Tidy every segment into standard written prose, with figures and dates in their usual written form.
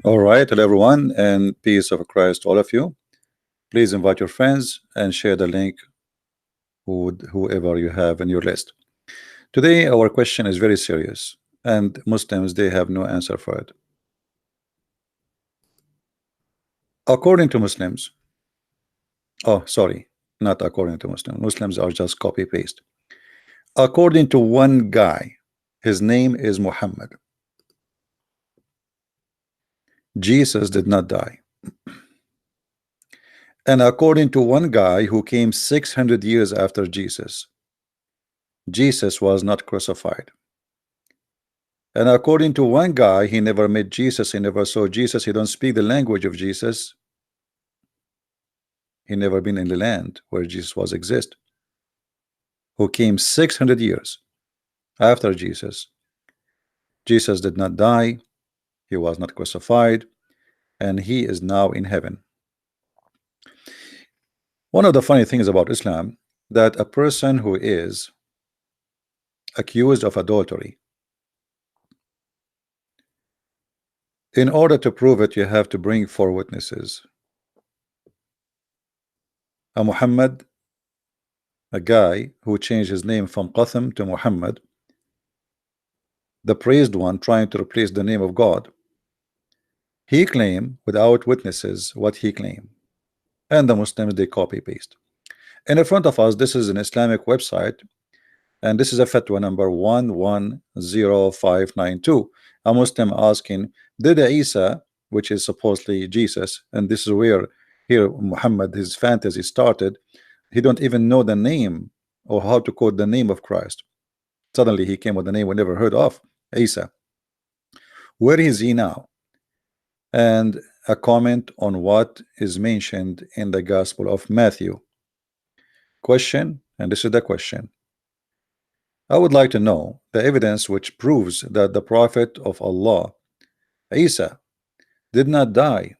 All right, hello everyone, and peace of Christ to all of you. Please invite your friends and share the link with whoever you have in your list. Today, our question is very serious, and Muslims they have no answer for it. According to Muslims, oh, sorry, not according to Muslims. Muslims are just copy paste. According to one guy, his name is Muhammad. Jesus did not die. And according to one guy who came 600 years after Jesus, Jesus was not crucified. And according to one guy, he never met Jesus, he never saw Jesus, he don't speak the language of Jesus. He never been in the land where Jesus was exist. Who came 600 years after Jesus. Jesus did not die, he was not crucified, and he is now in heaven. One of the funny things about Islam, that a person who is accused of adultery, in order to prove it, you have to bring 4 witnesses. A Muhammad, a guy who changed his name from Qasim to Muhammad, the praised one trying to replace the name of God, he claimed without witnesses what he claimed, and the Muslims they copy paste. And in front of us, this is an Islamic website, and this is a fatwa number 110592. A Muslim asking, did Isa, which is supposedly Jesus, and this is where here Muhammad his fantasy started, he don't even know the name or how to quote the name of Christ. Suddenly he came with a name we never heard of, Isa. Where is he now? And a comment on what is mentioned in the Gospel of Matthew. Question, and this is the question. I would like to know the evidence which proves that the Prophet of Allah, Isa, did not die.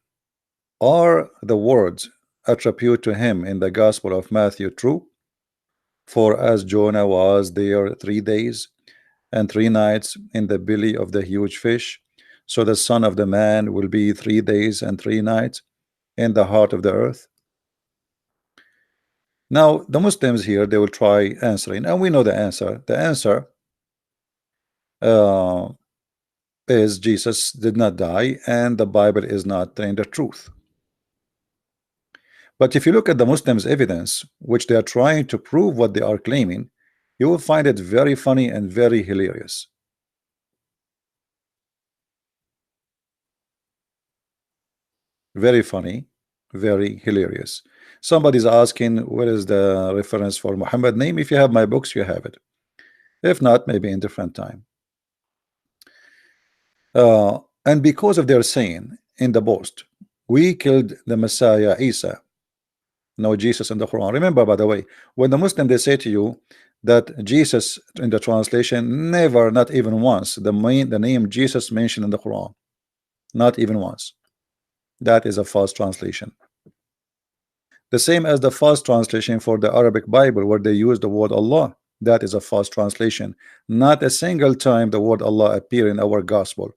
Are the words attributed to him in the Gospel of Matthew true? For as Jonah was there 3 days and 3 nights in the belly of the huge fish, so the Son of the Man will be 3 days and 3 nights in the heart of the earth. Now the Muslims here, they will try answering, and we know the answer. The answer is Jesus did not die, and the Bible is not telling the truth. But if you look at the Muslims' evidence, which they are trying to prove what they are claiming, you will find it very funny and very hilarious. Very funny, very hilarious. Somebody's asking, where is the reference for Muhammad name? If you have my books, you have it. If not, maybe in different time. And because of their saying in the boast, we killed the Messiah Isa, no Jesus in the Quran. Remember, by the way, when the Muslim they say to you that Jesus in the translation, never, not even once, the name Jesus mentioned in the Quran, not even once. That is a false translation. The same as the false translation for the Arabic Bible, where they use the word Allah. That is a false translation. Not a single time the word Allah appear in our gospel.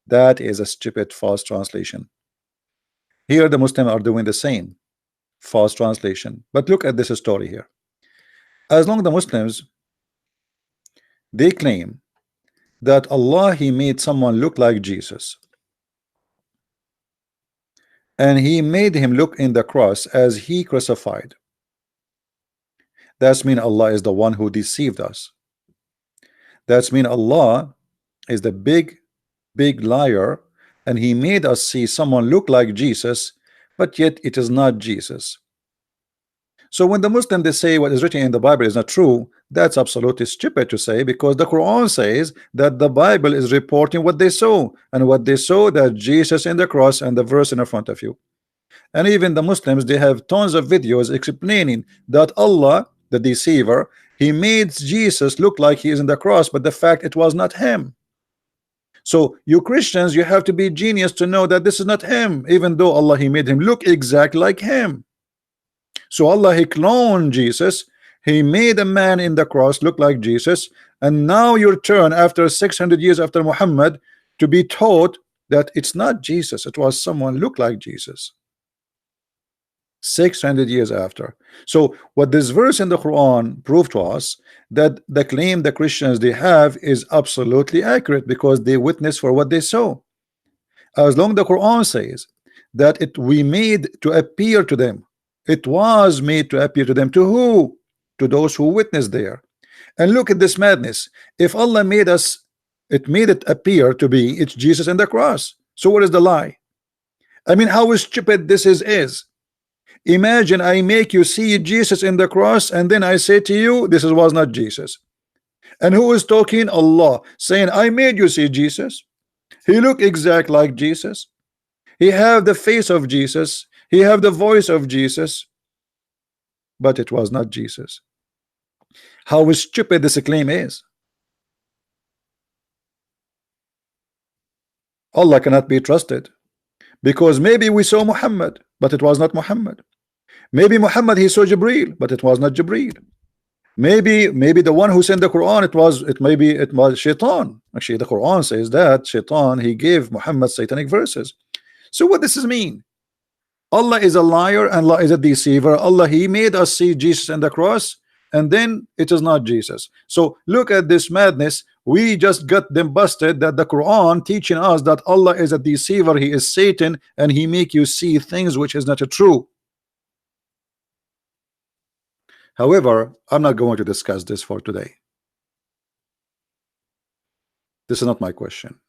That is a stupid false translation. Here the Muslims are doing the same false translation. But look at this story here. As long as the Muslims they claim that Allah he made someone look like Jesus, and he made him look in the cross as he crucified, that's mean Allah is the one who deceived us. That's mean Allah is the big liar, and he made us see someone look like Jesus, but yet it is not Jesus. So when the Muslim they say what is written in the Bible is not true, that's absolutely stupid to say, because the Quran says that the Bible is reporting what they saw, and what they saw that Jesus in the cross, and the verse in front of you. And even the Muslims they have tons of videos explaining that Allah the deceiver, he made Jesus look like he is in the cross, but the fact it was not him. So you Christians, you have to be genius to know that this is not him, even though Allah he made him look exactly like him. So Allah he cloned Jesus, he made a man in the cross look like Jesus, and now your turn after 600 years after Muhammad to be taught that it's not Jesus, it was someone look like Jesus. 600 years after. So what this verse in the Quran proved to us, that the claim the Christians they have is absolutely accurate, because they witness for what they saw. As long the Quran says that it we made to appear to them, it was made to appear to them. To who? To those who witnessed there. And look at this madness. If Allah made us, it made it appear to be it's Jesus and the cross. So what is the lie? I mean, how stupid this is. Imagine I make you see Jesus in the cross, and then I say to you this was not Jesus. And who is talking? Allah, saying I made you see Jesus. He looked exact like Jesus. He have the face of Jesus. He have the voice of Jesus. But it was not Jesus. How stupid this claim is. Allah cannot be trusted, because maybe we saw Muhammad, but it was not Muhammad. Maybe Muhammad he saw Jibril, but it was not Jibril. Maybe the one who sent the Quran, it was Shaitan. Actually, the Quran says that Shaitan he gave Muhammad satanic verses. So what does this mean? Allah is a liar and Allah is a deceiver. Allah he made us see Jesus in the cross, and then it is not Jesus. So look at this madness. We just got them busted that the Quran teaching us that Allah is a deceiver, he is Satan, and he make you see things which is not true. However, I'm not going to discuss this for today. This is not my question.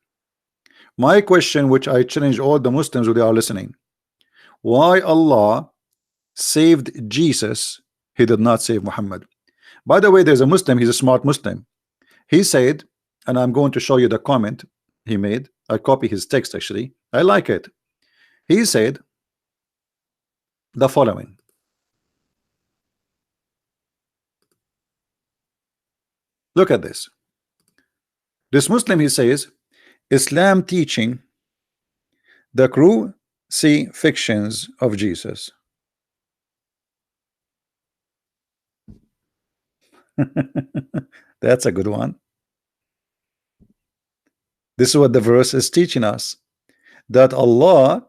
My question, which I challenge all the Muslims who they are listening, why Allah saved Jesus, he did not save Muhammad. By the way, there's a Muslim, he's a smart Muslim. He said, and I'm going to show you the comment he made. I copy his text actually. I like it. He said the following. Look at this. This Muslim, he says, Islam teaching the crucifixions of Jesus. That's a good one. This is what the verse is teaching us, that Allah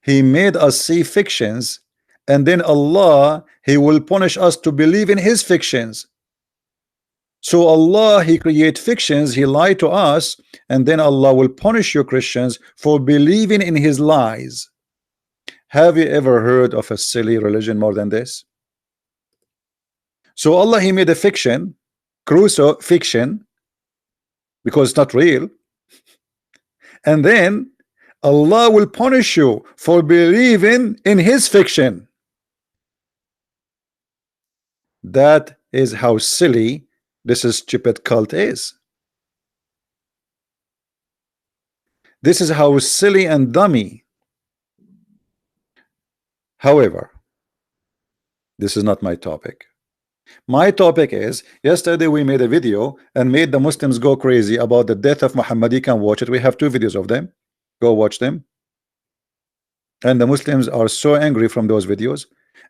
he made us see fictions, and then Allah he will punish us to believe in his fictions. So Allah he create fictions, he lied to us, and then Allah will punish you Christians for believing in his lies. Have you ever heard of a silly religion more than this? So Allah he made a fiction, crucifixion, because it's not real, and then Allah will punish you for believing in his fiction. That is how silly this stupid cult is. This is how silly and dummy. However, this is not my topic. My topic is, yesterday we made a video and made the Muslims go crazy about the death of Muhammad. You can watch it. We have 2 videos of them. Go watch them. And the Muslims are so angry from those videos.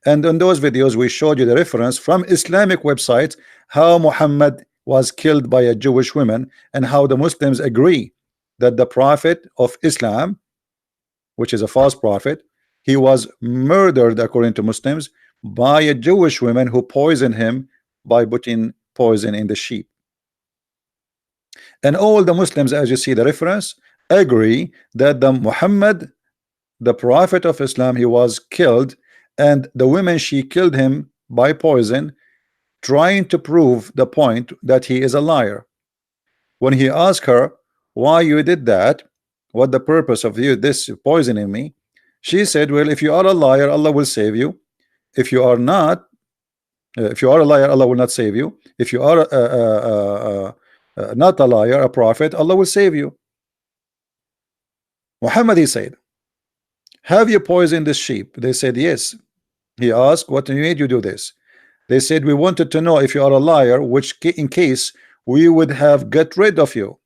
And in those videos we showed you the reference from Islamic websites how Muhammad was killed by a Jewish woman, and how the Muslims agree that the Prophet of Islam, which is a false prophet, he was murdered according to Muslims by a Jewish woman who poisoned him by putting poison in the sheep. And all the Muslims, as you see the reference, agree that the Muhammad, the Prophet of Islam, he was killed, and the woman she killed him by poison, trying to prove the point that he is a liar. When he asked her why you did that, what the purpose of you this poisoning me, she said, well, if you are a liar, Allah will save you. If you are not, if you are a liar, Allah will not save you. If you are not a liar, a prophet, Allah will save you. Muhammad, he said, have you poisoned this sheep? They said yes. He asked, what made you do this? They said, we wanted to know if you are a liar, which in case we would have got rid of you,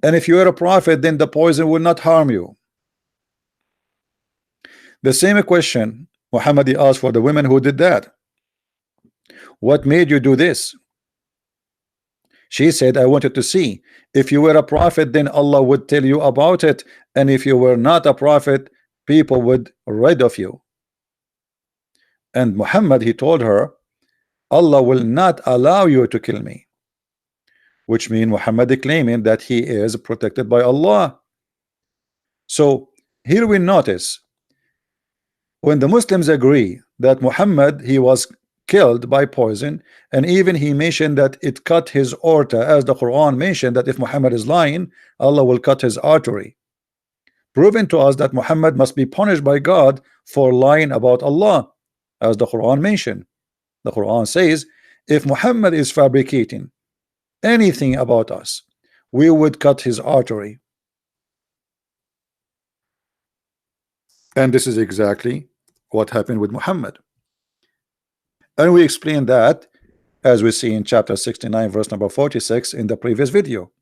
and if you are a prophet, then the poison will not harm you. The same question Muhammad asked for the women who did that. What made you do this? She said, I wanted to see if you were a prophet, then Allah would tell you about it, and if you were not a prophet, people would rid of you. And Muhammad, he told her, Allah will not allow you to kill me, which means Muhammad claiming that he is protected by Allah. So here we notice when the Muslims agree that Muhammad, he was killed by poison, and even he mentioned that it cut his aorta, as the Quran mentioned that if Muhammad is lying, Allah will cut his artery, proving to us that Muhammad must be punished by God for lying about Allah, as the Quran mentioned. The Quran says, if Muhammad is fabricating anything about us, we would cut his artery. And this is exactly what happened with Muhammad. And we explained that, as we see in chapter 69 verse number 46 in the previous video.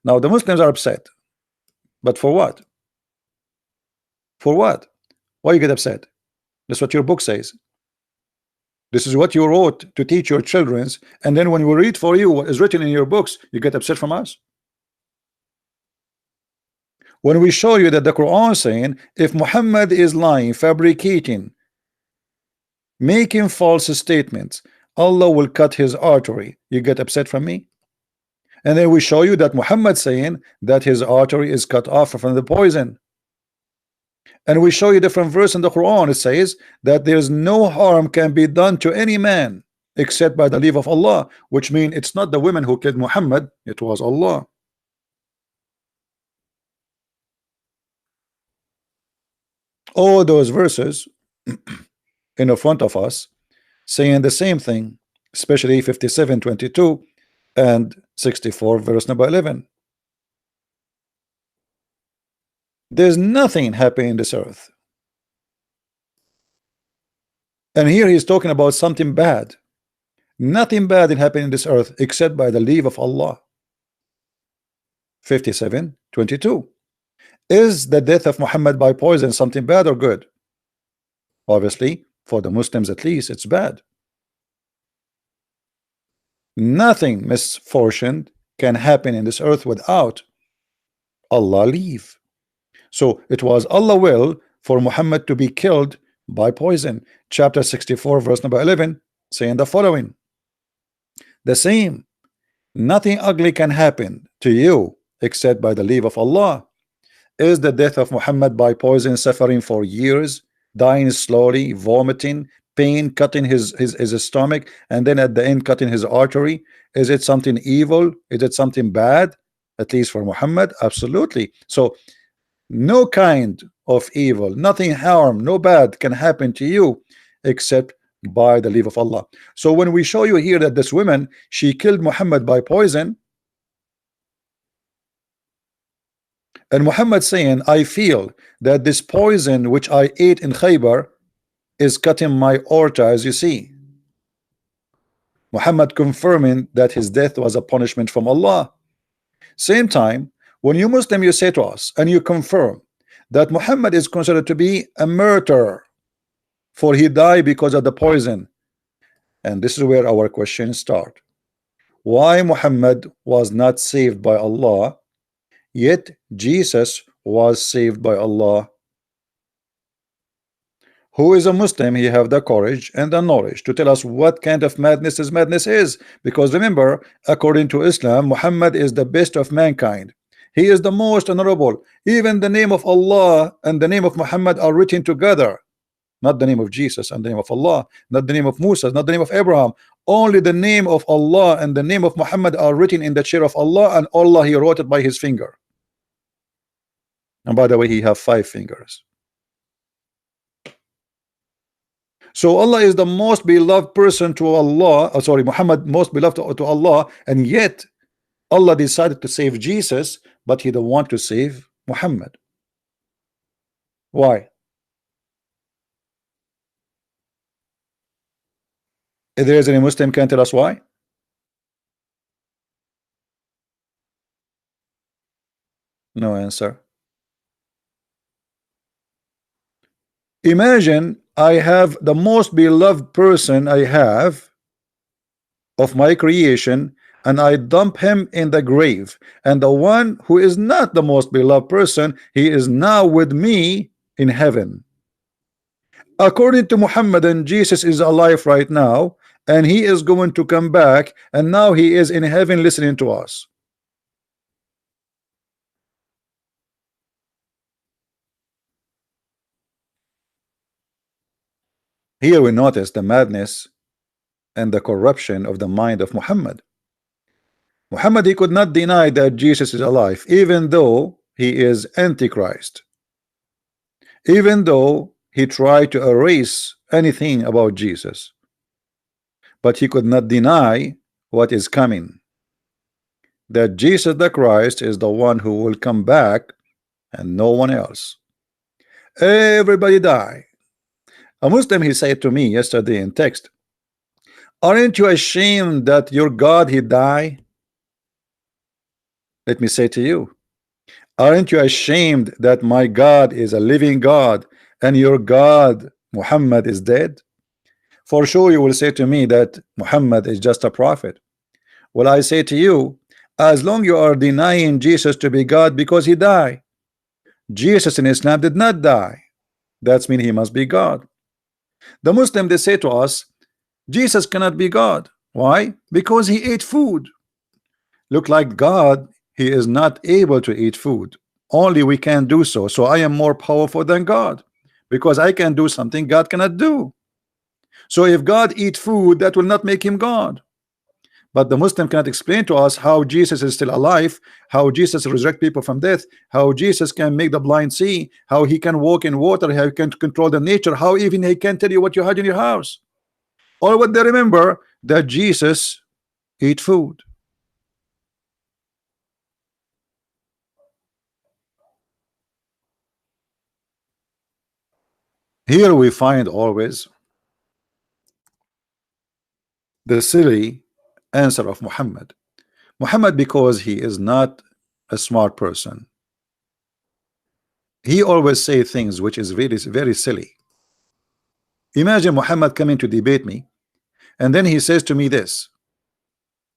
Now the Muslims are upset, but for what? For what? Why you get upset? That's what your book says. This is what you wrote to teach your children, and then when we read for you what is written in your books, you get upset from us. When we show you that the Quran saying if Muhammad is lying, fabricating, making false statements, Allah will cut his artery, you get upset from me. And then we show you that Muhammad saying that his artery is cut off from the poison. And we show you different verse in the Quran. It says that there's no harm can be done to any man except by the leave of Allah, which means it's not the women who killed Muhammad, it was Allah. All those verses in the front of us saying the same thing, especially 57:22 and 64 verse number 11. There's nothing happening in this earth, and here he's talking about something bad. Nothing bad is happening in this earth except by the leave of Allah. 57:22. Is the death of Muhammad by poison something bad or good? Obviously, for the Muslims at least, it's bad. Nothing misfortune can happen in this earth without Allah leave. So it was Allah will for Muhammad to be killed by poison. Chapter 64 verse number 11 saying the following: the same, nothing ugly can happen to you except by the leave of Allah. Is the death of Muhammad by poison, suffering for years, dying slowly, vomiting, pain, cutting his stomach, and then at the end cutting his artery? Is it something evil? Is it something bad? At least for Muhammad, absolutely. So no kind of evil, nothing harm, no bad can happen to you except by the leave of Allah. So when we show you here that this woman, she killed Muhammad by poison, and Muhammad saying, I feel that this poison which I ate in Khaybar is cutting my aorta, as you see. Muhammad confirming that his death was a punishment from Allah. Same time, when you Muslim, you say to us and you confirm that Muhammad is considered to be a murderer, for he died because of the poison. And this is where our questions start. Why Muhammad was not saved by Allah, yet Jesus was saved by Allah? Who is a Muslim, he have the courage and the knowledge to tell us what kind of madness is. Because remember, according to Islam, Muhammad is the best of mankind. He is the most honorable. Even the name of Allah and the name of Muhammad are written together. Not the name of Jesus and the name of Allah, not the name of Musa, not the name of Abraham. Only the name of Allah and the name of Muhammad are written in the chair of Allah, and Allah, he wrote it by his finger. And by the way, he have 5 fingers. So Allah is the most beloved person to Allah, Muhammad most beloved to Allah, and yet Allah decided to save Jesus, but he don't want to save Muhammad. Why? If there is any Muslim can tell us why? No answer. Imagine I have the most beloved person I have of my creation. and I dump him in the grave. And the one who is not the most beloved person, he is now with me in heaven. According to Muhammad, and Jesus is alive right now, and he is going to come back, and now he is in heaven listening to us. Here we notice the madness and the corruption of the mind of Muhammad. Muhammad, he could not deny that Jesus is alive, even though he is Antichrist, even though he tried to erase anything about Jesus, but he could not deny what is coming, that Jesus the Christ is the one who will come back and no one else. Everybody die. A Muslim, he said to me yesterday in text, aren't you ashamed that your God he die? Let me say to you, aren't you ashamed that my God is a living God and your God Muhammad is dead? For sure you will say to me that Muhammad is just a prophet. Well, I say to you, as long you are denying Jesus to be God because he died, Jesus in Islam did not die. That means he must be God. The Muslim, they say to us, Jesus cannot be God. Why? Because he ate food. Look, like God, he is not able to eat food. Only we can do so. So I am more powerful than God because I can do something God cannot do. So if God eat food, that will not make him God. But the Muslim cannot explain to us how Jesus is still alive, how Jesus resurrect people from death, how Jesus can make the blind see, how he can walk in water, how he can control the nature, how even he can tell you what you had in your house. All what they remember that Jesus eat food. Here we find always the silly answer of Muhammad. Muhammad, because he is not a smart person, he always say things which is really very silly. Imagine Muhammad coming to debate me, and then he says to me this: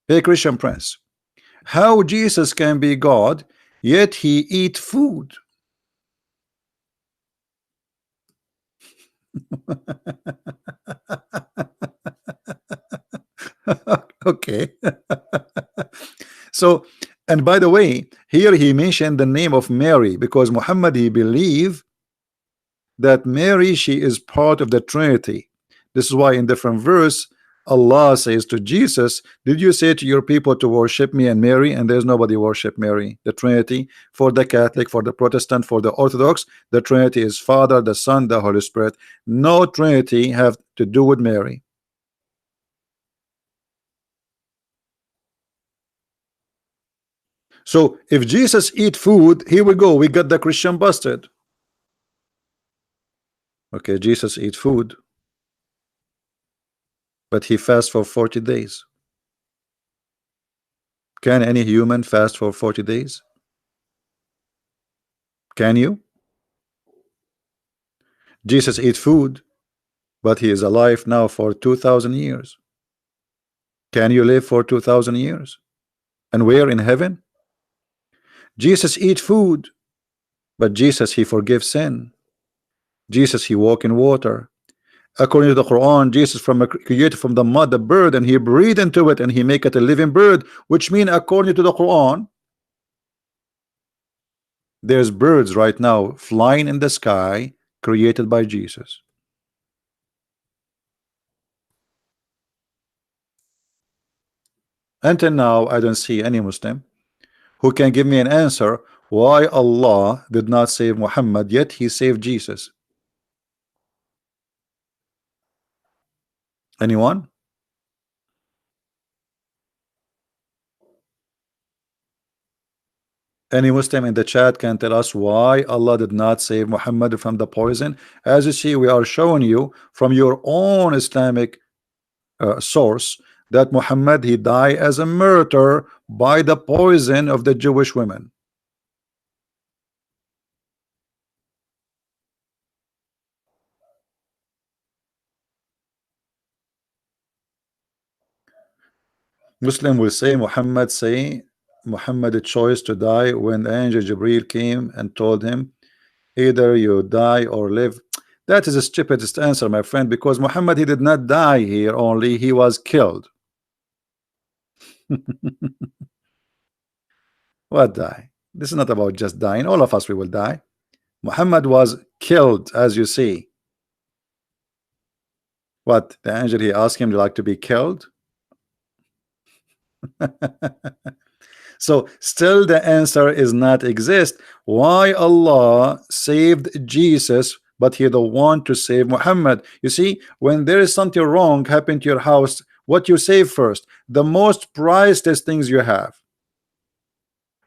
hey Christian Prince, how Jesus can be God yet he eat food? Okay. So, and by the way, here he mentioned the name of Mary because Muhammad, he believed that Mary, she is part of the Trinity. This is why in different verse Allah says to Jesus, did you say to your people to worship me and Mary? And there's nobody worship Mary. The Trinity, for the Catholic, for the Protestant, for the Orthodox, the Trinity is Father, the Son, the Holy Spirit. No Trinity have to do with Mary. So if Jesus eat food, here we go, we got the Christian busted. Okay, Jesus eat food, but he fast for 40 days. Can any human fast for 40 days? Can you? Jesus eat food, but he is alive now for 2,000 years. Can you live for 2,000 years? And where in heaven? Jesus eat food, but Jesus, he forgives sin. Jesus, he walk in water. According to the Quran, Jesus created from the mud a bird, and he breathed into it, and he make it a living bird, which mean according to the Quran, there's birds right now flying in the sky created by Jesus. Until now, I don't see any Muslim who can give me an answer why Allah did not save Muhammad yet he saved Jesus. Anyone? Any Muslim in the chat can tell us why Allah did not save Muhammad from the poison? As you see, we are showing you from your own Islamic source that Muhammad, he died as a martyr by the poison of the Jewish women. Muslim will say Muhammad chose to die when the angel Jibril came and told him either you die or live. That is the stupidest answer, my friend, because Muhammad, he did not die here, only he was killed. What die? This is not about just dying. All of us, we will die. Muhammad was killed, as you see. What, the angel, he asked him to like to be killed? So still the answer is not exist. Why Allah saved Jesus, but he don't want to save Muhammad? You see, when there is something wrong happen to your house, what you save first? The most priceless things you have.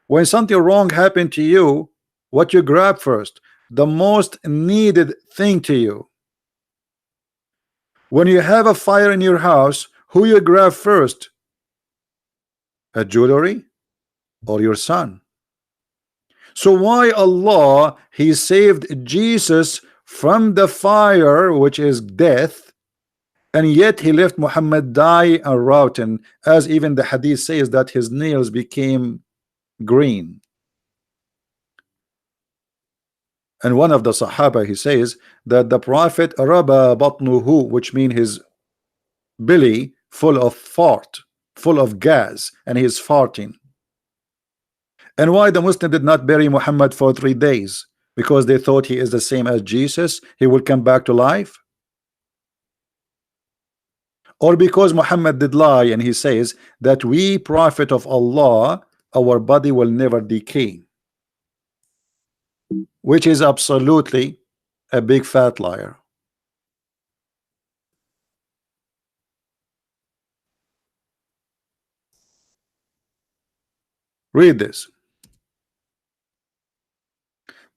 When something wrong happened to you, what you grab first? The most needed thing to you. When you have a fire in your house, who you grab first? A jewelry or your son? So why Allah, he saved Jesus from the fire, which is death, and yet he left Muhammad die and rotten, as even the hadith says that his nails became green. And one of the Sahaba, he says that the Prophet raba batnuhu, which means his belly full of fart, full of gas, and he is farting. And why the Muslim did not bury Muhammad for 3 days? Because they thought he is the same as Jesus, he will come back to life? Or because Muhammad did lie and he says that we prophet of Allah, our body will never decay, which is absolutely a big fat liar. Read this.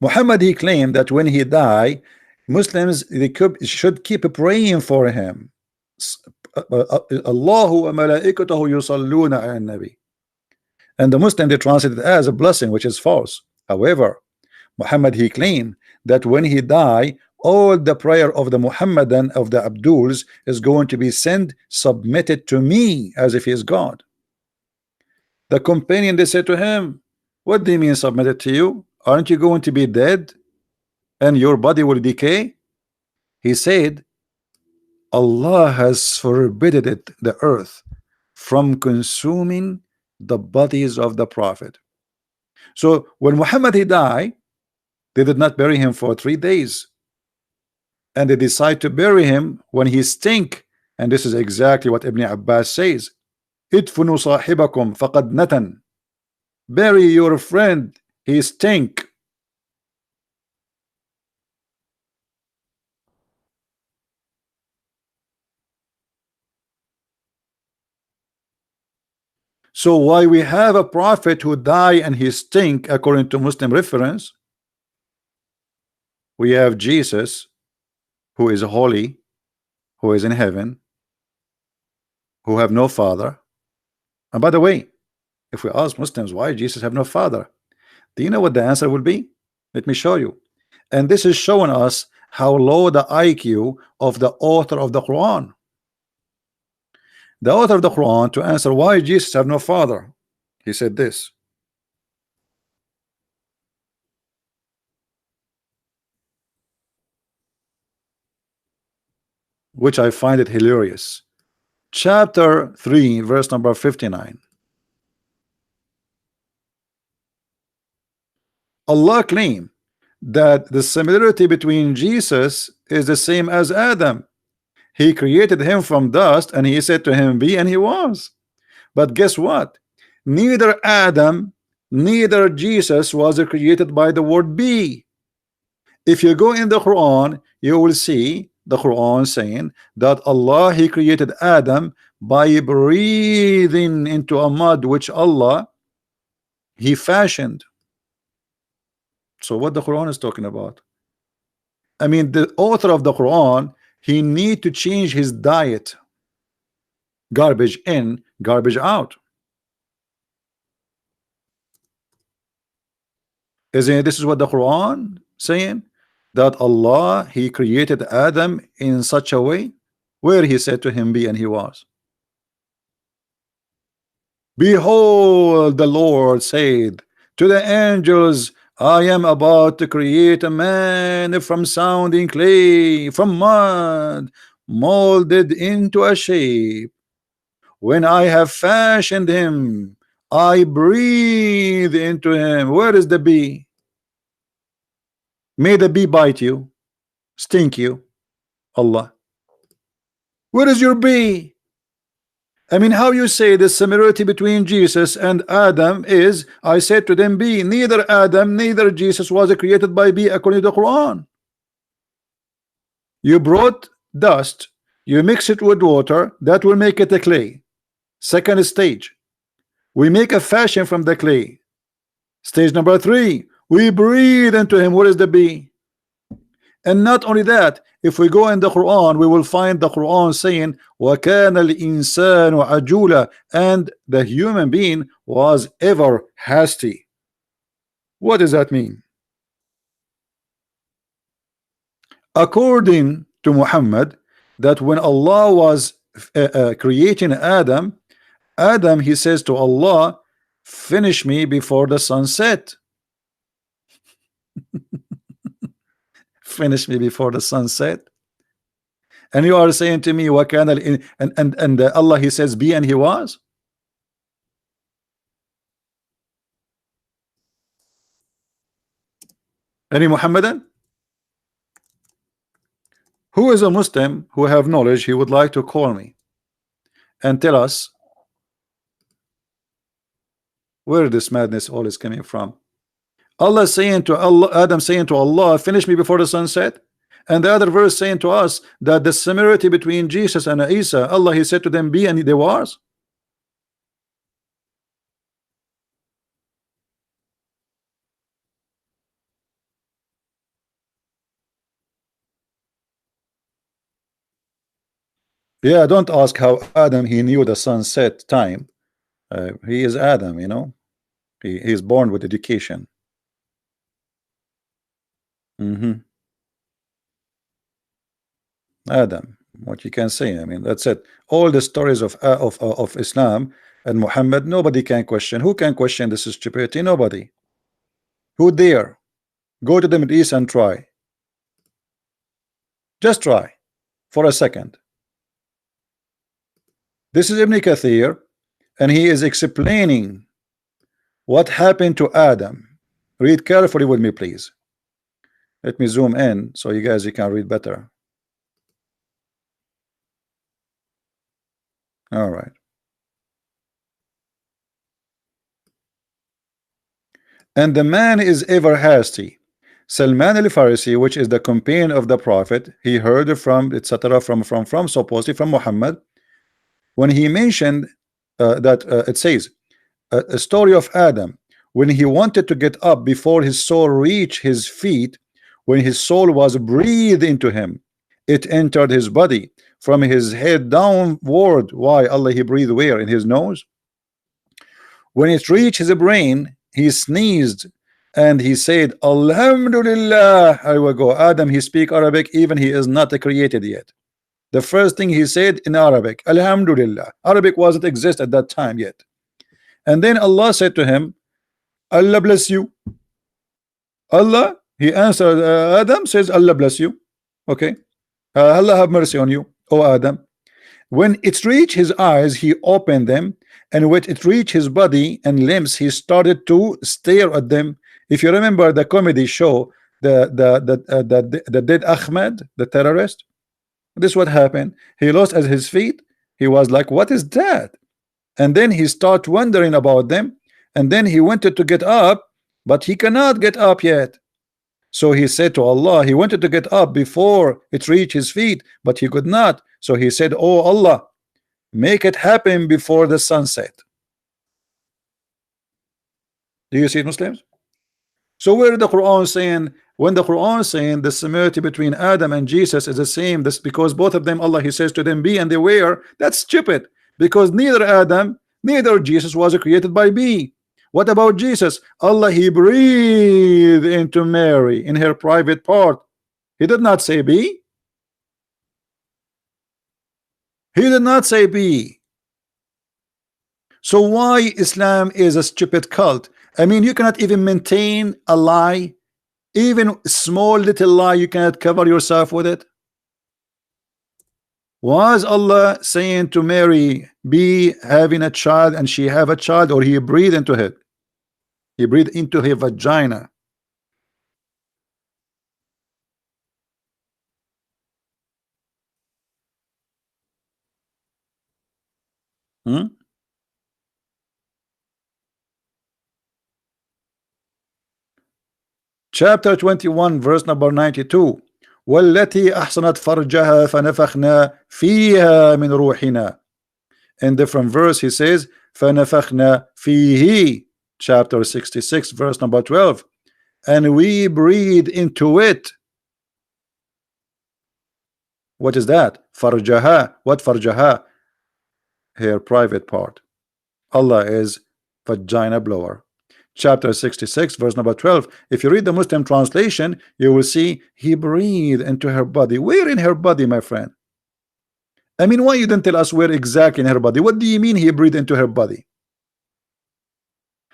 Muhammad, he claimed that when he died, Muslims, they should keep praying for him. Allahu wa malaikatahu yusalluna ala nabi. And the Muslim, they translate it as a blessing, which is false. However, Muhammad, he claimed that when he died, all the prayer of the Muhammadan, of the Abduls, is going to be sent, submitted to me, as if he is God. The companion, they said to him, what do you mean submitted to you? Aren't you going to be dead and your body will decay? He said, Allah has forbidden it, the earth, from consuming the bodies of the Prophet. So when Muhammad he died, they did not bury him for 3 days, and they decide to bury him when he stink. And this is exactly what Ibn Abbas says, idfunu sahibakum faqad natan. Bury your friend, he stink. So why we have a prophet who die and he stink according to Muslim reference? We have Jesus who is holy, who is in heaven, who have no father. And by the way, if we ask Muslims why Jesus have no father, do you know what the answer will be? Let me show you. And this is showing us how low the IQ of the author of the Quran. The author of the Quran, to answer why Jesus have no father, he said this. Which I find it hilarious. Chapter 3, verse number 59. Allah claimed that the similarity between Jesus is the same as Adam. He created him from dust and he said to him, be, and he was. But guess what? Neither Adam, neither Jesus was created by the word be. If you go in the Quran, you will see the Quran saying that Allah, he created Adam by breathing into a mud which Allah, he fashioned. So what the Quran is talking about? I mean, the author of the Quran, he need to change his diet. Garbage in, garbage out. Isn't it, this is what the Quran saying? That Allah, he created Adam in such a way where he said to him be, and he was. Behold, the Lord said to the angels, I am about to create a man from sounding clay, from mud, molded into a shape. When I have fashioned him, I breathe into him. Where is the bee? May the bee bite you, stink you. Allah. Where is your bee? I mean, how you say the similarity between Jesus and Adam is, I said to them, be neither Adam, neither Jesus was created by be according to the Quran. You brought dust, you mix it with water, that will make it a clay. Second stage, we make a fashion from the clay. Stage number 3, we breathe into him. What is the bee? And not only that, if we go in the Quran, we will find the Quran saying وَكَانَ الْإِنسَانُ عَجُولًا, and the human being was ever hasty. What does that mean? According to Muhammad, that when Allah was creating Adam, he says to Allah, finish me before the sunset. Finish me before the sunset. And you are saying to me, and Allah, he says be, and he was. Any Muhammadan who is a Muslim who have knowledge, he would like to call me and tell us where this madness all is coming from. Allah saying to Allah, Adam saying to Allah, finish me before the sunset. And the other verse saying to us that the similarity between Jesus and Isa, Allah, he said to them be, and they was. Yeah, don't ask how Adam he knew the sunset time. He is Adam, you know. He is born with education. Adam, what you can say. I mean, that's it. All the stories of Islam and Muhammad, nobody can question. Who can question this stupidity? Nobody. Who dare? Go to the Middle East and try. Just try for a second. This is Ibn Kathir, and he is explaining what happened to Adam. Read carefully with me, please. Let me zoom in so you guys can read better. All right. And the man is ever hasty. Salman al-Farisi, which is the companion of the Prophet, he heard from etc. from supposedly from Muhammad, when he mentioned that it says a story of Adam when he wanted to get up before his soul reached his feet, when his soul was breathed into him, it entered his body from his head downward. Why? Allah, he breathed where? In his nose. When it reached his brain, he sneezed and he said, Alhamdulillah. I will go. Adam, he speak Arabic, even he is not created yet. The first thing he said in Arabic, Alhamdulillah. Arabic wasn't exist at that time yet. And then Allah said to him, Allah bless you. Allah, he answered, Adam says, Allah bless you. Okay. Allah have mercy on you, O Adam. When it reached his eyes, he opened them, and when it reached his body and limbs, he started to stare at them. If you remember the comedy show, the dead Ahmed, the terrorist, this is what happened. He lost at his feet. He was like, what is that? And then he started wondering about them, and then he wanted to get up, but he cannot get up yet. So he said to Allah, he wanted to get up before it reached his feet, but he could not. So he said, oh Allah, make it happen before the sunset. Do you see it, Muslims? So where the Quran saying, when the Quran saying the similarity between Adam and Jesus is the same, this because both of them, Allah, he says to them be, and they were, that's stupid, because neither Adam neither Jesus was created by be. What about Jesus? Allah, he breathed into Mary in her private part. He did not say be. He did not say be. So why Islam is a stupid cult? I mean, you cannot even maintain a lie, even small little lie, you cannot cover yourself with it. Was Allah saying to Mary, be having a child and she have a child, or he breathed into it? He breathed into her vagina. Hmm? Chapter 21 verse number 92. والتي أحصنت فرجها فنفخنا فيها من روحنا. In different verse he says فنفخنا فيه. Chapter 66 verse number 12. And we breathe into it. What is that? Farjaha. What farjaha? Her private part. Allah is vagina blower. Chapter 66 verse number 12. If you read the Muslim translation, you will see he breathed into her body. Where in her body, my friend? I mean, why you didn't tell us where exactly in her body? What do you mean he breathed into her body?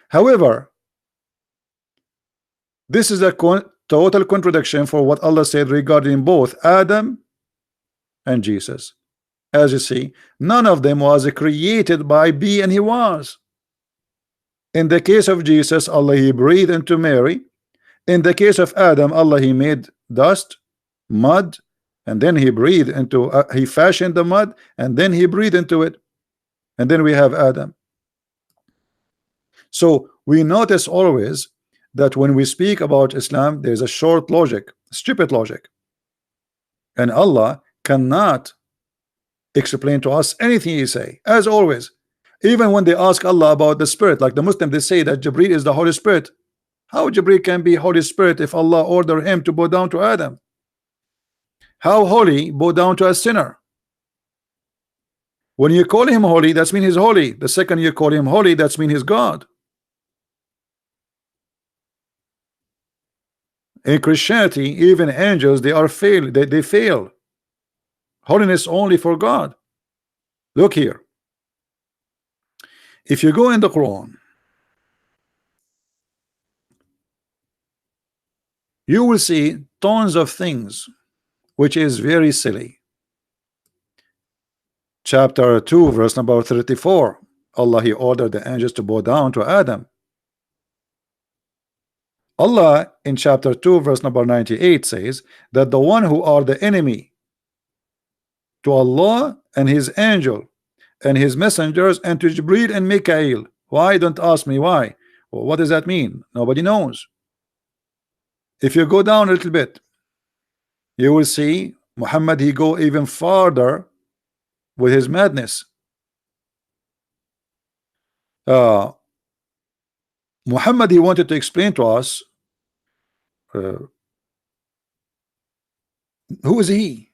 However, this is a total contradiction for what Allah said regarding both Adam and Jesus. As you see, none of them was created by be, and he was. In the case of Jesus, Allah he breathed into Mary. In the case of Adam, Allah he made dust, mud, and then he breathed into he fashioned the mud, and then he breathed into it, and then we have Adam. So we notice always that when we speak about Islam, there's a short logic, stupid logic, and Allah cannot explain to us anything you say. As always, even when they ask Allah about the Spirit, like the Muslim, they say that Jibreel is the Holy Spirit. How Jibreel can be Holy Spirit if Allah ordered him to bow down to Adam? How holy bow down to a sinner? When you call him holy, that's mean he's holy. The second you call him holy, that's mean he's God. In Christianity, even angels, they fail. Holiness only for God. Look here. If you go in the Quran, you will see tons of things which is very silly. Chapter 2 verse number 34, Allah he ordered the angels to bow down to Adam. Allah in chapter 2 verse number 98 says that the one who are the enemy to Allah and his angel and his messengers and to Jibreel and Mikael. Why? Don't ask me why. Well, what does that mean? Nobody knows. If you go down a little bit, you will see Muhammad he go even farther with his madness. Muhammad he wanted to explain to us who is he.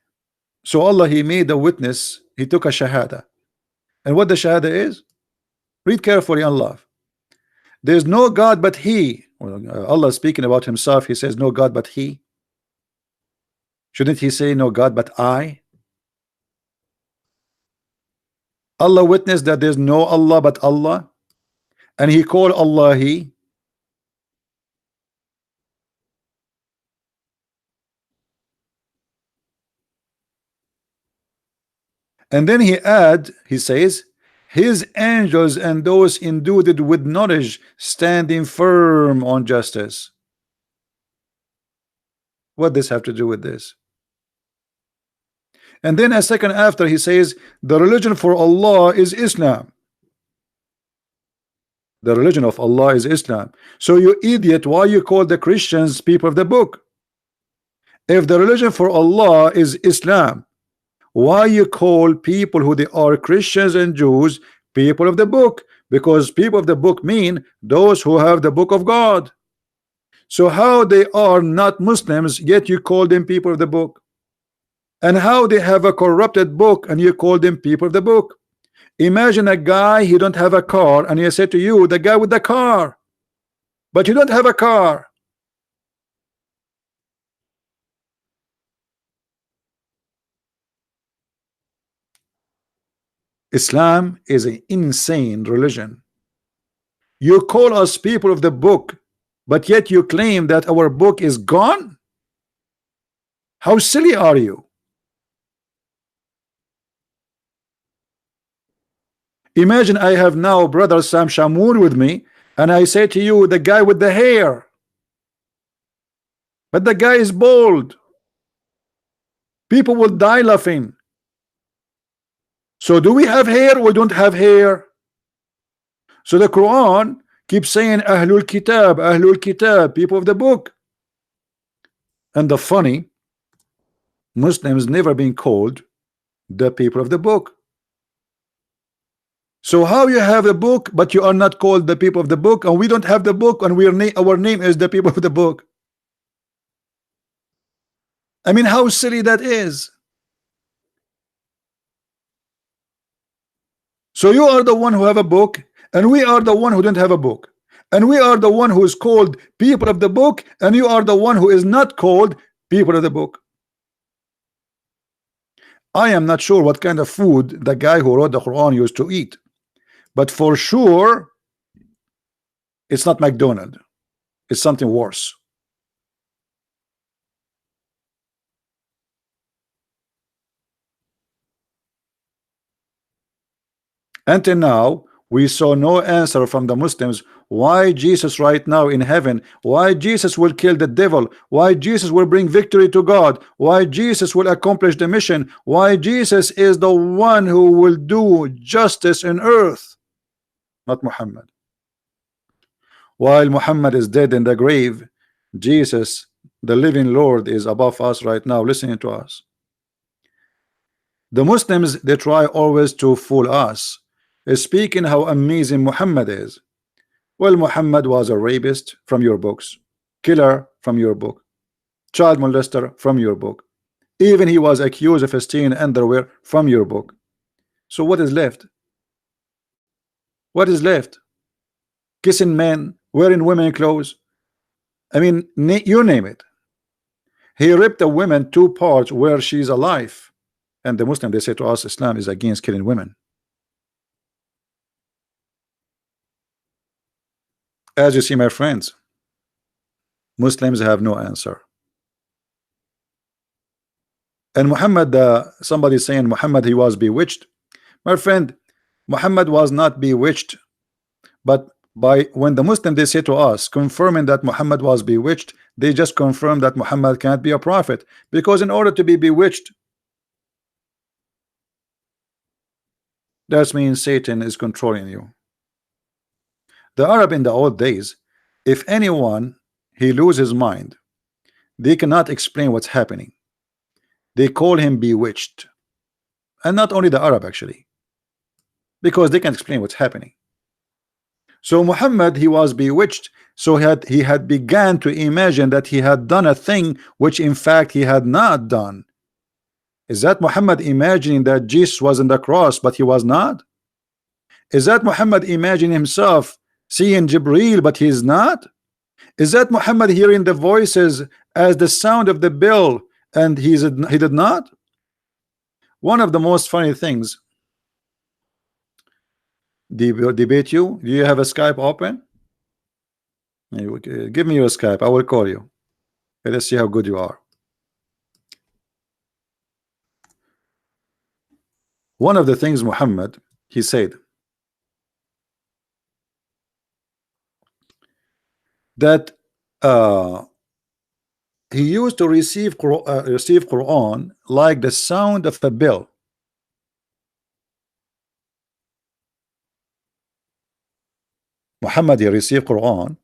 So Allah he made a witness, he took a shahada, and what the shahada is, read carefully and love. There's no God but he. Allah speaking about himself, he says no God but he. Shouldn't he say no God but I? Allah witnessed that there's no Allah but Allah, and he called Allah he. And then he says his angels and those endued with knowledge standing firm on justice. What does have to do with this? And then a second after he says the religion for Allah is Islam. The religion of Allah is Islam. So you idiot, why you call the Christians people of the book? If the religion for Allah is Islam, why you call people who they are Christians and Jews people of the book? Because people of the book mean those who have the book of God. So how they are not Muslims yet you call them people of the book? And how they have a corrupted book and you call them people of the book? Imagine a guy, he don't have a car, and he said to you, the guy with the car, but you don't have a car. Islam is an insane religion. You call us people of the book, but yet you claim that our book is gone? How silly are you? Imagine I have now brother Sam Shamour with me, and I say to you, the guy with the hair, but the guy is bald. People will die laughing. So do we have hair or we don't have hair? So the Quran keeps saying Ahlul Kitab, people of the book. And the funny, Muslims never been called the people of the book. So how you have a book but you are not called the people of the book, and we don't have the book and our name is the people of the book? I mean, how silly that is. So you are the one who have a book, and we are the one who don't have a book, and we are the one who is called people of the book, and you are the one who is not called people of the book. I am not sure what kind of food the guy who wrote the Quran used to eat, but for sure it's not McDonald's. It's something worse. Until now, we saw no answer from the Muslims why Jesus right now in heaven, why Jesus will kill the devil, why Jesus will bring victory to God, why Jesus will accomplish the mission, why Jesus is the one who will do justice in earth, not Muhammad. While Muhammad is dead in the grave, Jesus, the living Lord, is above us right now, listening to us. The Muslims, they try always to fool us, speaking how amazing Muhammad is. Well, Muhammad was a rapist from your books, killer from your book, child molester from your book, even he was accused of stealing underwear from your book. So what is left? What is left? Kissing men, wearing women clothes. I mean, you name it. He ripped a woman two parts where she's alive, and the Muslim, they say to us, Islam is against killing women. As you see, my friends, Muslims have no answer. And Muhammad, somebody saying Muhammad, he was bewitched. My friend, Muhammad was not bewitched, but by when the Muslim, they say to us, confirming that Muhammad was bewitched, they just confirm that Muhammad can't be a prophet, because in order to be bewitched, that means Satan is controlling you. The Arab in the old days, if anyone he loses his mind, they cannot explain what's happening. They call him bewitched, and not only the Arab actually, because they can explain what's happening. So Muhammad, he was bewitched, so he had began to imagine that he had done a thing which in fact he had not done. Is that Muhammad imagining that Jesus was on the cross but he was not? Is that Muhammad imagining himself seeing Jibreel but he is not? Is that Muhammad hearing the voices as the sound of the bell and he did not? One of the most funny things, debate you. Do you have a Skype open? Give me your Skype, I will call you. Let's see how good you are. One of the things Muhammad, he said that he used to receive Quran like the sound of a bell. Muhammad, he received Quran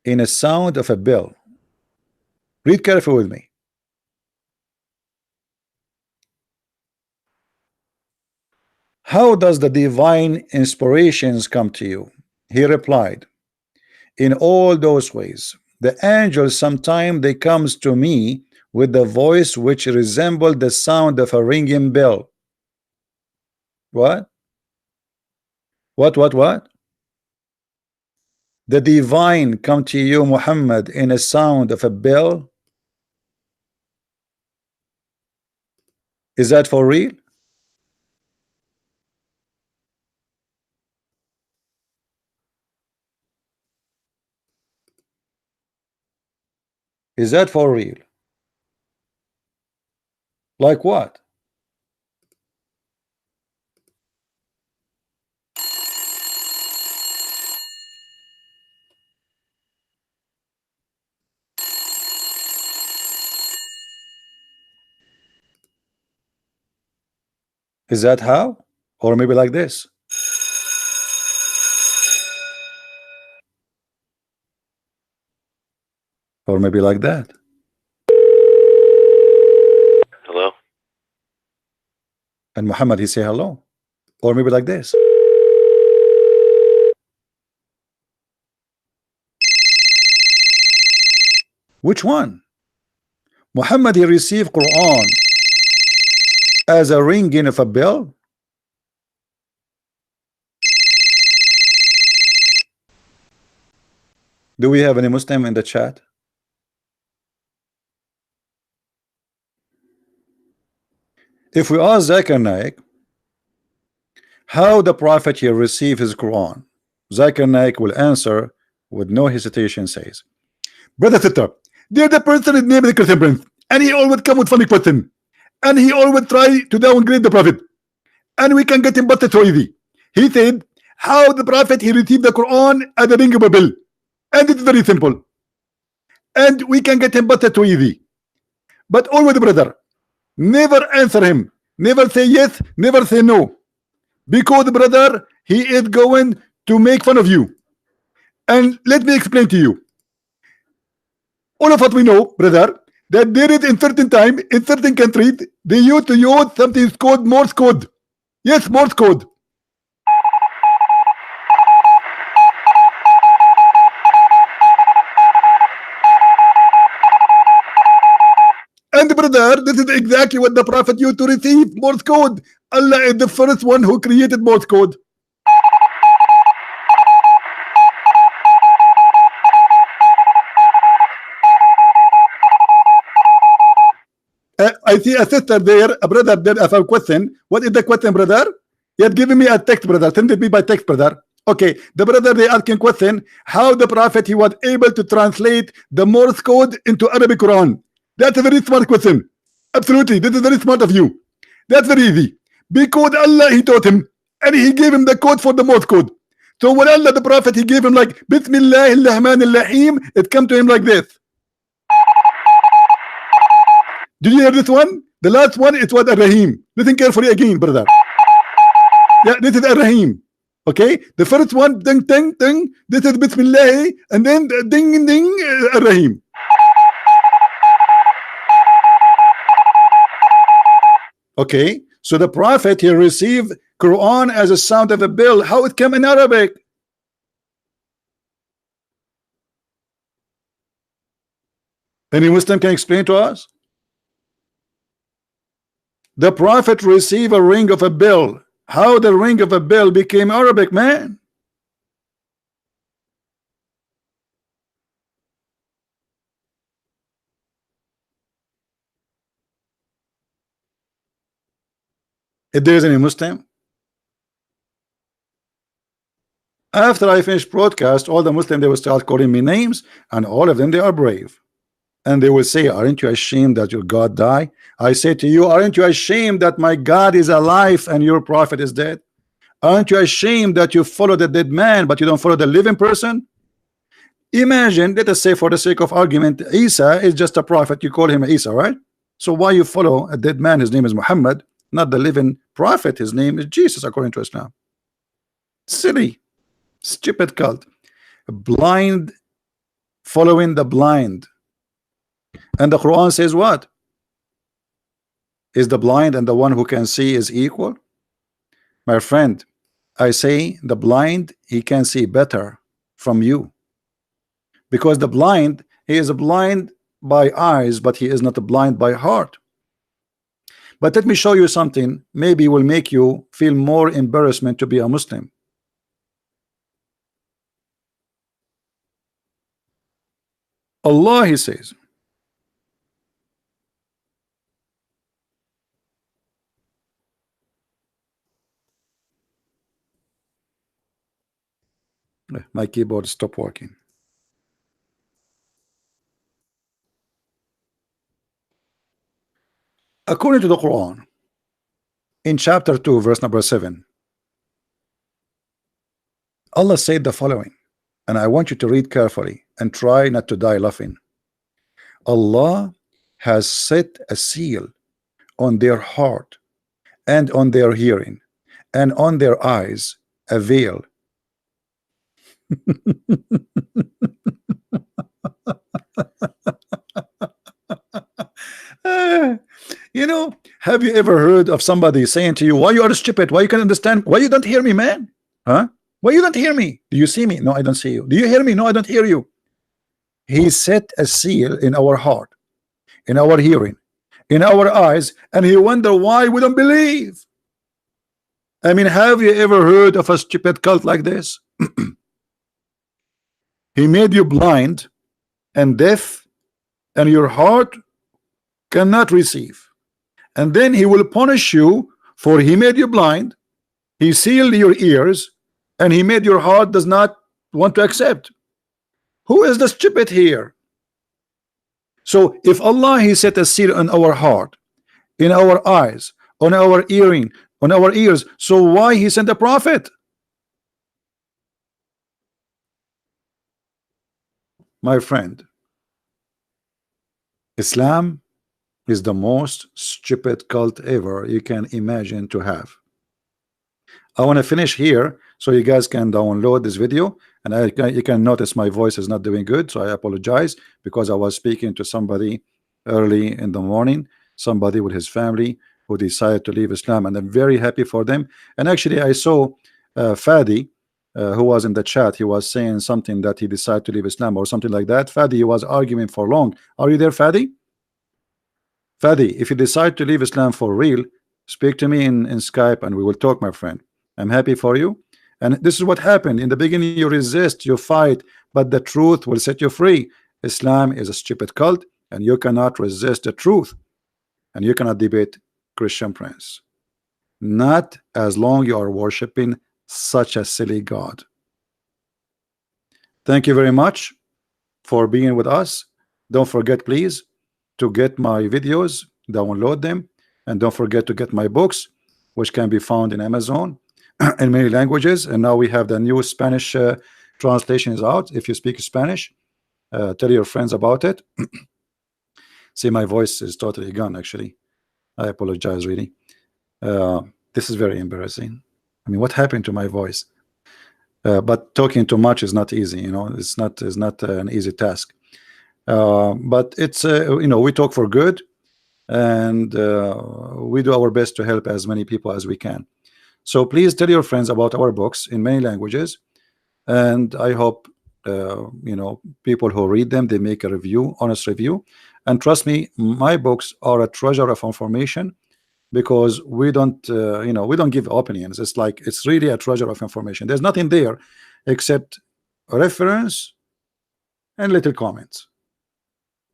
in a sound of a bell. Read carefully with me. How does the divine inspirations come to you? He replied, in all those ways. The angels sometimes they comes to me with the voice which resembled the sound of a ringing bell. What? What? The divine come to you, Muhammad, in a sound of a bell? Is that for real? Is that for real? Like what? Is that how? Or maybe like this? Or maybe like that? Hello? And Muhammad, he say hello. Or maybe like this? Which one? Muhammad, he received Quran as a ringing of a bell. Do we have any Muslim in the chat? If we ask Zakir Naik how the Prophet here received his Quran, Zakir Naik will answer with no hesitation, says, brother sister, there the person is named the Christian Prince, and he always come with funny question, and he always try to downgrade the Prophet, and we can get him busted so easy. He said how the Prophet he received the Quran as a ring of a bell, and it's very simple, and we can get him busted so easy. But always, brother, never answer him, never say yes, never say no, because brother, he is going to make fun of you. And let me explain to you, all of what we know, brother, that there is in certain time, in certain countries, they used to use something called Morse code. Yes, Morse code. And brother, this is exactly what the Prophet used to receive, Morse code. Allah is the first one who created Morse code. I see a sister there, a brother there. I have a question. What is the question, brother? You had given me a text, brother. Send it me by text, brother. Okay, the brother they asking question how the Prophet he was able to translate the Morse code into Arabic Quran. That's a very smart question. Absolutely, this is very smart of you. That's very easy because Allah he taught him and he gave him the code for the Morse code. So when Allah the Prophet he gave him like Bismillahir Rahmanir Rahim, it come to him like this. Did you hear this one? The last one it was Ar-Rahim. Listen carefully again, brother. Yeah, this is Ar-Rahim. Okay, the first one, ding, ding, ding. This is Bismillah, and then ding, ding, Ar-Rahim. Okay, so the Prophet he received Quran as a sound of a bell. How it came in Arabic? Any Muslim can explain to us? The Prophet received a ring of a bell. How the ring of a bell became Arabic, man? If there is any Muslim, after I finish broadcast, all the Muslims they will start calling me names, and all of them they are brave, and they will say, "Aren't you ashamed that your God died?" I say to you, "Aren't you ashamed that my God is alive and your prophet is dead? Aren't you ashamed that you follow the dead man, but you don't follow the living person?" Imagine, let us say for the sake of argument, Isa is just a prophet. You call him Isa, right? So why you follow a dead man? His name is Muhammad, not the living prophet. His name is Jesus, according to Islam. Silly, stupid cult, blind following the blind. And the Quran says what? Is the blind and the one who can see is equal? My friend, I say the blind he can see better from you, because the blind he is blind by eyes, but he is not blind by heart. But let me show you something, maybe will make you feel more embarrassment to be a Muslim. Allah he says, my keyboard stopped working. According to the Quran, in chapter 2 verse number 7, Allah said the following, and I want you to read carefully and try not to die laughing. Allah has set a seal on their heart and on their hearing and on their eyes, a veil. You know, have you ever heard of somebody saying to you, why you are stupid, why you can understand, why you don't hear me, man? Huh? Why you don't hear me? Do you see me? No, I don't see you. Do you hear me? No, I don't hear you. He set a seal in our heart, in our hearing, in our eyes, and he wonder why we don't believe. I mean, have you ever heard of a stupid cult like this? He made you blind and deaf, and your heart cannot receive, and then he will punish you, for he made you blind, he sealed your ears, and he made your heart does not want to accept. Who is the stupid here? So if Allah, he set a seal on our heart, in our eyes, on our hearing, on our ears, so why he sent a prophet? My friend, Islam is the most stupid cult ever you can imagine to have. I want to finish here so you guys can download this video, and you can notice my voice is not doing good, so I apologize, because I was speaking to somebody early in the morning, somebody with his family who decided to leave Islam, and I'm very happy for them. And actually I saw Fadi, who was in the chat. He was saying something that he decided to leave Islam or something like that. Fadi, he was arguing for long. Are you there, Fadi? Fadi, if you decide to leave Islam for real, speak to me in Skype and we will talk, my friend. I'm happy for you. And this is what happened. In the beginning, you resist, you fight, but the truth will set you free. Islam is a stupid cult, and you cannot resist the truth, and you cannot debate Christian Prince. Not as long you are worshiping such a silly God. Thank you very much for being with us. Don't forget, please, to get my videos, download them, and don't forget to get my books, which can be found in Amazon in many languages. And now we have the new Spanish translation is out. If you speak Spanish, tell your friends about it. See, my voice is totally gone, actually. I apologize, really. This is very embarrassing. I mean, what happened to my voice? But talking too much is not easy, you know. It's not an easy task. But it's you know, we talk for good, and we do our best to help as many people as we can. So please tell your friends about our books in many languages, and I hope you know, people who read them, they make a review, honest review. And trust me, my books are a treasure of information, because we don't you know, we don't give opinions. It's like, it's really a treasure of information. There's nothing there except a reference and little comments,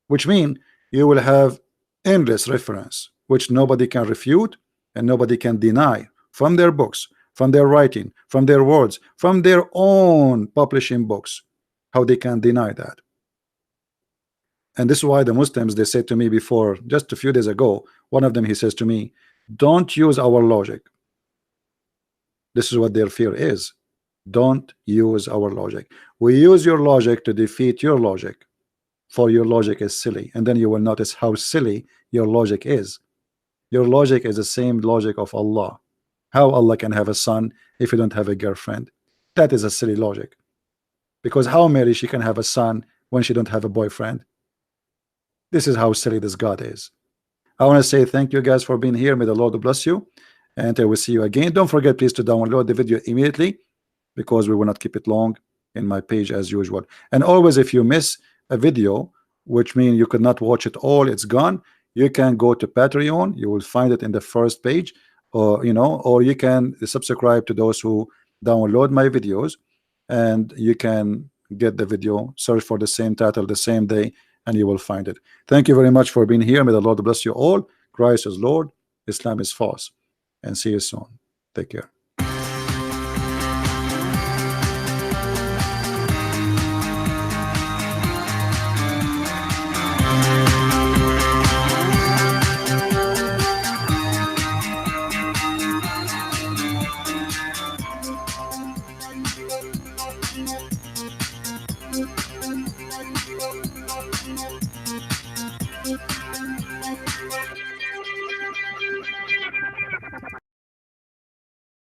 which mean you will have endless reference, which nobody can refute and nobody can deny, from their books, from their writing, from their words, from their own publishing books. How they can deny that? And this is why the Muslims, they said to me before, just a few days ago, one of them, he says to me, don't use our logic. This is what their fear is. Don't use our logic. We use your logic to defeat your logic, for your logic is silly. And then you will notice how silly your logic is. Your logic is the same logic of Allah. How Allah can have a son if you don't have a girlfriend? That is a silly logic. Because how Mary, she can have a son when she don't have a boyfriend? This is how silly this God is. I want to say thank you guys for being here. May the Lord bless you, and I will see you again. Don't forget, please, to download the video immediately, because we will not keep it long in my page as usual. And always, if you miss a video, which means you could not watch it all, it's gone, you can go to Patreon. You will find it in the first page, or you know, or you can subscribe to those who download my videos, and you can get the video, search for the same title the same day, and you will find it. Thank you very much for being here. May the Lord bless you all. Christ is Lord, Islam is false, and see you soon. Take care.